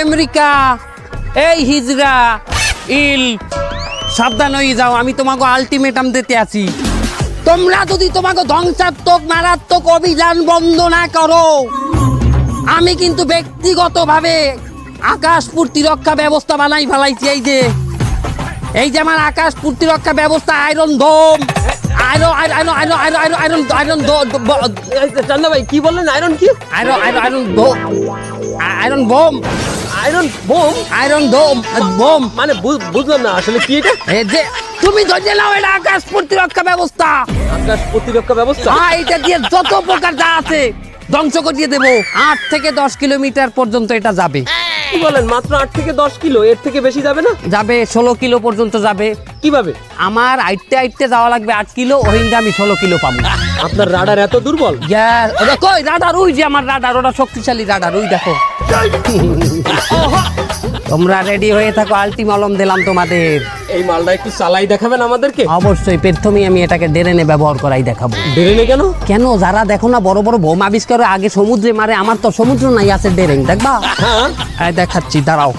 America, এই হিজরা ইল, সাবধান হয়ে যাও, আমি তোমাকে আলটিমেটাম দিতে আছি। তোমরা যদি তোমাকে ধ্বংসাত্মক মারাত্মক অভিযান বন্ধ না করো, আমি কিন্তু ব্যক্তিগতভাবে আকাশ প্রতিরক্ষা ব্যবস্থা বানাই ফেলাইছি। এই যে আমার আকাশ প্রতিরক্ষা ব্যবস্থা, আয়রন ডোম, চান্দা ভাই কি বললেন? আয়রন কি? Iron bomb, iron bomb? Iron dome bomb মানে বুঝলাম না আসলে কি এটা। এই যে তুমি ধরে নাও, এটা আকাশ প্রতিরক্ষা ব্যবস্থা। আকাশ প্রতিরক্ষা ব্যবস্থা? হ্যাঁ, এটা দিয়ে যত প্রকার যা আছে ধ্বংস করিয়ে দেবো। 8 থেকে 10 কিলোমিটার পর্যন্ত এটা যাবে। কি বলেন? মাত্র 8 থেকে 10 কিলো? এর থেকে বেশি যাবে না? যাবে 16 কিলো পর্যন্ত যাবে। কিভাবে? আমার আইটতে যাওয়া লাগবে 8 কিলো, ওহিন্দে আমি 16 কিলো পাবো। আপনার রাডার এত দুর্বল? কই রাডার? ওই যে আমার রাডার, ওটা শক্তিশালী রাডার, ওই দেখো। তোমরা রেডি হয়ে থাকো, আলটিমালম দিলাম তোমাদের। এই মালটা একটু চালাই দেখাবেন আমাদেরকে? অবশ্যই, প্রথমেই আমি এটাকে ড্রেনে ব্যবহার করাই দেখাবো। ড্রেনে কেন? কেন, যারা দেখো না বড় বড় বোম আবিষ্কার আগে সমুদ্রে মারে, আমার তো সমুদ্র নাই, আছে ড্রেন, দেখবা? হ্যাঁ দেখাচ্ছি, দাঁড়াও।